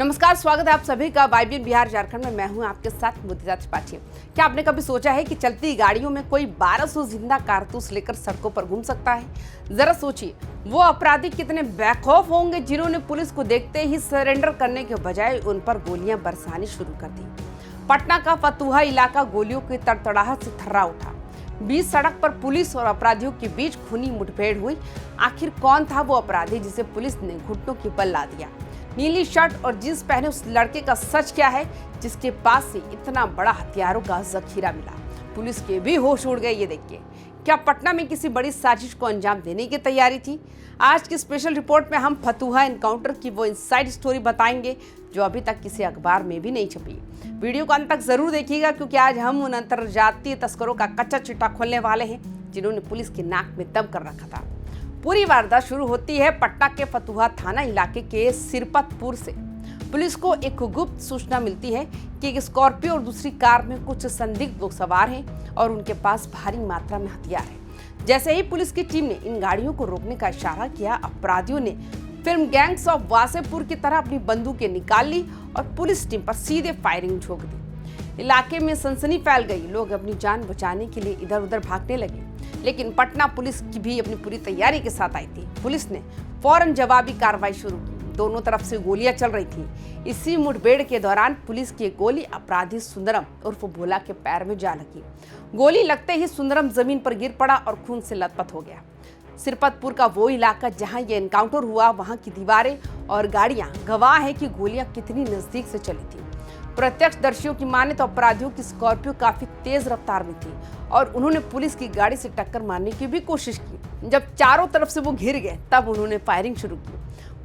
नमस्कार, स्वागत है आप सभी का वाइब्रेंट बिहार झारखंड में। मैं हूं आपके साथ मुदिता त्रिपाठी। क्या आपने कभी सोचा है कि चलती गाड़ियों में कोई 1200 जिंदा कारतूस लेकर सड़कों पर घूम सकता है? जरा सोचिए, वो अपराधी कितने बेखौफ होंगे जिन्होंने पुलिस को देखते ही सरेंडर करने के बजाय उन पर गोलियां बरसानी शुरू कर दी। पटना का फतुहा इलाका गोलियों की तड़तड़ाहट से थर्रा उठा। बीच सड़क पर पुलिस और अपराधियों के बीच खूनी मुठभेड़ हुई। आखिर कौन था वो अपराधी जिसे पुलिस ने घुटनों के बल ला दिया? नीली शर्ट और जींस पहने उस लड़के का सच क्या है जिसके पास से इतना बड़ा हथियारों का जखीरा मिला? पुलिस के भी होश उड़ गए ये देख के। क्या पटना में किसी बड़ी साजिश को अंजाम देने की तैयारी थी? आज की स्पेशल रिपोर्ट में हम फतुहा एनकाउंटर की वो इनसाइड स्टोरी बताएंगे जो अभी तक किसी अखबार में भी नहीं छपी। वीडियो को अंत तक जरूर देखिएगा क्योंकि आज हम उन अंतरजातीय तस्करों का कच्चा चिट्ठा खोलने वाले हैं जिन्होंने पुलिस की नाक में दम कर रखा था। पूरी वारदात शुरू होती है पटना के फतुहा थाना इलाके के सिरपतपुर से। पुलिस को एक गुप्त सूचना मिलती है कि एक स्कॉर्पियो और दूसरी कार में कुछ संदिग्ध लोग सवार हैं और उनके पास भारी मात्रा में हथियार है। जैसे ही पुलिस की टीम ने इन गाड़ियों को रोकने का इशारा किया, अपराधियों ने फिल्म गैंग्स ऑफ वासेपुर की तरह अपनी बंदूकें निकाल ली और पुलिस टीम पर सीधे फायरिंग झोंक दी। इलाके में सनसनी फैल गई। लोग अपनी जान बचाने के लिए इधर उधर भागने लगे, लेकिन पटना पुलिस की भी अपनी पूरी तैयारी के साथ आई थी। पुलिस ने फौरन जवाबी कार्रवाई शुरू की। दोनों तरफ से गोलियां चल रही थी। इसी मुठभेड़ के दौरान पुलिस की एक गोली अपराधी सुंदरम उर्फ भोला के पैर में जा लगी। गोली लगते ही सुंदरम जमीन पर गिर पड़ा और खून से लथपथ हो गया। सिरपतपुर का वो इलाका जहां ये एनकाउंटर हुआ, वहां की दीवारें और गाड़ियां गवाह है कि गोलियां कितनी नजदीक से चली थी। प्रत्यक्षदर्शियों की माने तो अपराधियों की स्कॉर्पियो काफी तेज रफ्तार में थी और उन्होंने पुलिस की गाड़ी से टक्कर मारने की भी कोशिश की। जब चारों तरफ से वो घिर गए तब उन्होंने फायरिंग शुरू की।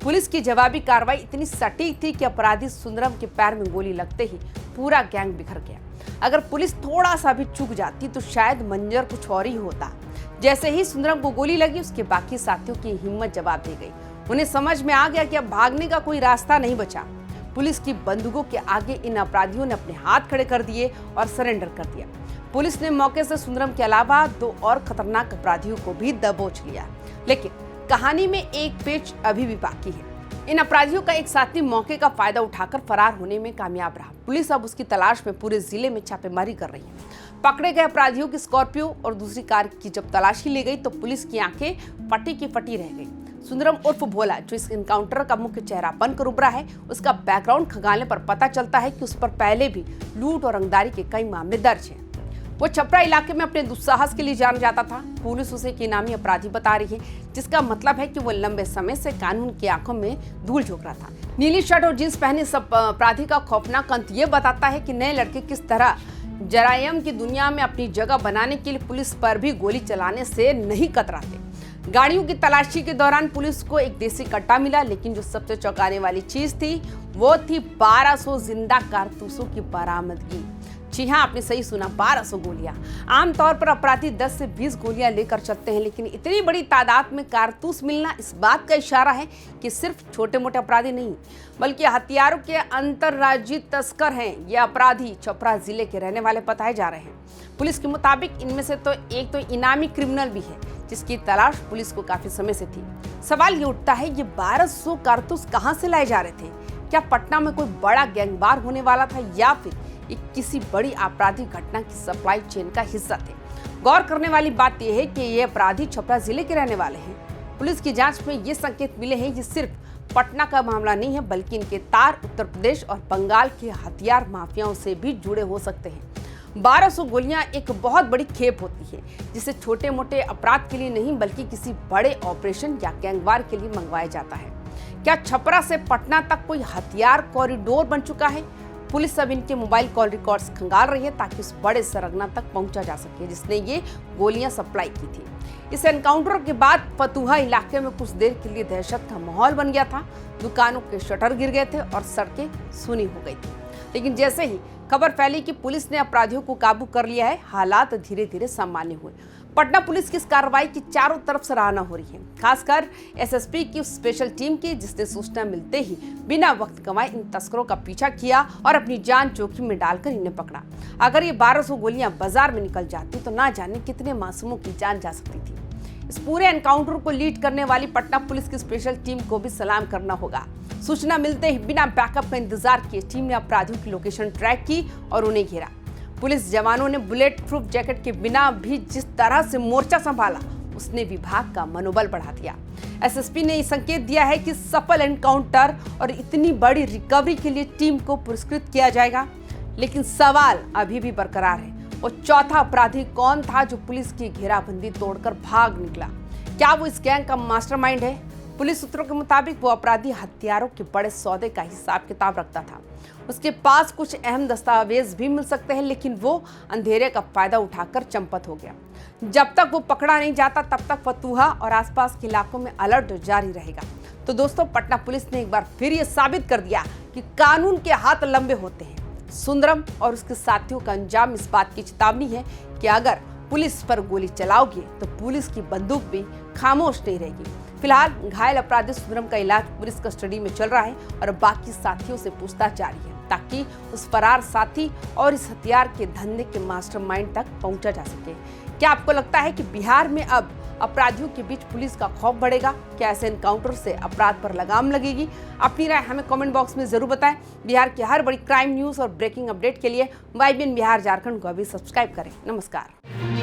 पुलिस की जवाबी कार्रवाई इतनी सटीक थी कि अपराधी सुंदरम के पैर में गोली लगते ही पूरा गैंग बिखर गया। अगर पुलिस थोड़ा सा भी चूक जाती तो शायद मंजर कुछ और ही होता। जैसे ही सुंदरम को गोली लगी, उसके बाकी साथियों की हिम्मत जवाब दे गई। उन्हें समझ में आ गया कि अब भागने का कोई रास्ता नहीं बचा। पुलिस की बंदूकों के आगे इन अपराधियों ने अपने हाथ खड़े कर दिए और सरेंडर कर दिया। पुलिस ने मौके से सुंदरम के अलावा 2 और खतरनाक अपराधियों को भी दबोच लिया। लेकिन कहानी में एक पेच अभी भी बाकी है। इन अपराधियों का एक साथी मौके का फायदा उठाकर फरार होने में कामयाब रहा। पुलिस अब उसकी तलाश में पूरे जिले में छापेमारी कर रही है। पकड़े गए अपराधियों की स्कॉर्पियो और दूसरी कार की जब तलाशी ली गई तो पुलिस की आंखें फटी की फटी रह गई। सुंदरम उर्फ भोला, जो इस एनकाउंटर का मुख्य चेहरा बनकर उभरा है, उसका बैकग्राउंड खंगालने पर पता चलता है कि उस पर पहले भी लूट और रंगदारी के कई मामले दर्ज हैं। वो छपरा इलाके में अपने दुस्साहस के लिए जाना जाता था। पुलिस उसे एक इनामी अपराधी बता रही है, जिसका मतलब है कि वो लंबे समय से कानून की आंखों में धूल झोंक रहा था। नीली शर्ट और जींस पहने सब अपराधी का खौफनाक अंत ये बताता है कि नए लड़के किस तरह जरायम की दुनिया में अपनी जगह बनाने के लिए पुलिस पर भी गोली चलाने से नहीं कतराते। गाड़ियों की तलाशी के दौरान पुलिस को एक देसी कट्टा मिला, लेकिन जो सबसे चौंकाने वाली चीज थी वो थी 1200 जिंदा कारतूसों की बरामदगी। जी हाँ, आपने सही सुना, 1200 गोलियां। आमतौर पर अपराधी 10 से 20 गोलियां लेकर चलते हैं, लेकिन इतनी बड़ी तादाद में कारतूस मिलना इस बात का इशारा है कि सिर्फ छोटे मोटे अपराधी नहीं बल्कि हथियारों के अंतर्राज्यीय तस्कर हैं। ये अपराधी छपरा जिले के रहने वाले बताए जा रहे हैं। पुलिस के मुताबिक इनमें से एक इनामी क्रिमिनल भी है जिसकी तलाश पुलिस को काफी समय से थी। सवाल ये उठता है, ये 1200 कारतूस कहां से लाए जा रहे थे? क्या पटना में कोई बड़ा गैंगवार होने वाला था या फिर ये किसी बड़ी आपराधिक घटना की सप्लाई चेन का हिस्सा थे? गौर करने वाली बात यह है कि ये अपराधी छपरा जिले के रहने वाले हैं। पुलिस की जांच में ये संकेत मिले हैं, ये सिर्फ पटना का मामला नहीं है बल्कि इनके तार उत्तर प्रदेश और बंगाल के हथियार माफियाओं से भी जुड़े हो सकते हैं। 1200 गोलियां एक बहुत बड़ी खेप होती है जिसे छोटे मोटे अपराध के लिए नहीं बल्कि किसी बड़े ऑपरेशन या गैंगवार के लिए मंगवाया जाता है। क्या छपरा से पटना तक कोई हथियार कॉरिडोर बन चुका है? पुलिस अब इनके मोबाइल कॉल रिकॉर्ड्स खंगाल रही है ताकि उस बड़े सरगना तक पहुंचा जा सके जिसने ये गोलियां सप्लाई की थी। इस एनकाउंटर के बाद फतुहा इलाके में कुछ देर के लिए दहशत का माहौल बन गया था। दुकानों के शटर गिर गए थे और सड़कें सूनी हो गई थी। लेकिन जैसे ही खबर फैली कि पुलिस ने अपराधियों को काबू कर लिया है, हालात धीरे धीरे सामान्य हुए। पटना पुलिस की इस कार्रवाई की चारों तरफ सराहना हो रही है, खासकर एसएसपी की उस स्पेशल टीम की जिसने सूचना मिलते ही बिना वक्त गंवाए इन तस्करों का पीछा किया और अपनी जान जोखिम में डालकर इन्हें पकड़ा। अगर ये 1200 गोलियां बाजार में निकल जाती तो ना जाने कितने मासूमों की जान जा सकती थी। इस पूरे एनकाउंटर को लीड करने वाली पटना पुलिस की स्पेशल टीम को भी सलाम करना होगा। सूचना मिलते ही बिना बैकअप का इंतजार किए टीम ने अपराधियों की लोकेशन ट्रैक की और उन्हें घेरा। पुलिस जवानों ने बुलेट प्रूफ जैकेट के बिना भी जिस तरह से मोर्चा संभाला, उसने विभाग का मनोबल बढ़ा दिया। एसएसपी ने संकेत दिया है कि सफल एनकाउंटर और इतनी बड़ी रिकवरी के लिए टीम को पुरस्कृत किया जाएगा। लेकिन सवाल अभी भी बरकरार है, वो चौथा अपराधी कौन था जो पुलिस की घेराबंदी तोड़कर भाग निकला? क्या वो इस गैंग का मास्टरमाइंड है? पुलिस सूत्रों के मुताबिक वो अपराधी हथियारों के बड़े सौदे का हिसाब किताब रखता था। उसके पास कुछ अहम दस्तावेज भी मिल सकते हैं, लेकिन वो अंधेरे का फायदा उठाकर चंपत हो गया। जब तक वो पकड़ा नहीं जाता तब तक फतुहा और आसपास के इलाकों में अलर्ट जारी रहेगा। तो दोस्तों, पटना पुलिस ने एक बार फिर ये साबित कर दिया कि कानून के हाथ लंबे होते हैं। सुंदरम और उसके साथियों का अंजाम इस बात की चेतावनी है कि अगर पुलिस पर गोली चलाओगे तो पुलिस की बंदूक भी खामोश नहीं रहेगी। फिलहाल घायल अपराधी सुंदरम का इलाज पुलिस कस्टडी में चल रहा है और बाकी साथियों से पूछताछ जारी है, ताकि उस फरार साथी और इस हथियार के धंधे के मास्टरमाइंड तक पहुंचा जा सके। क्या आपको लगता है कि बिहार में अब अपराधियों के बीच पुलिस का खौफ बढ़ेगा? क्या ऐसे एनकाउंटर से अपराध पर लगाम लगेगी? अपनी राय हमें कमेंट बॉक्स में जरूर बताएं। बिहार की हर बड़ी क्राइम न्यूज और ब्रेकिंग अपडेट के लिए YBN बिहार झारखंड को अभी सब्सक्राइब करें। नमस्कार।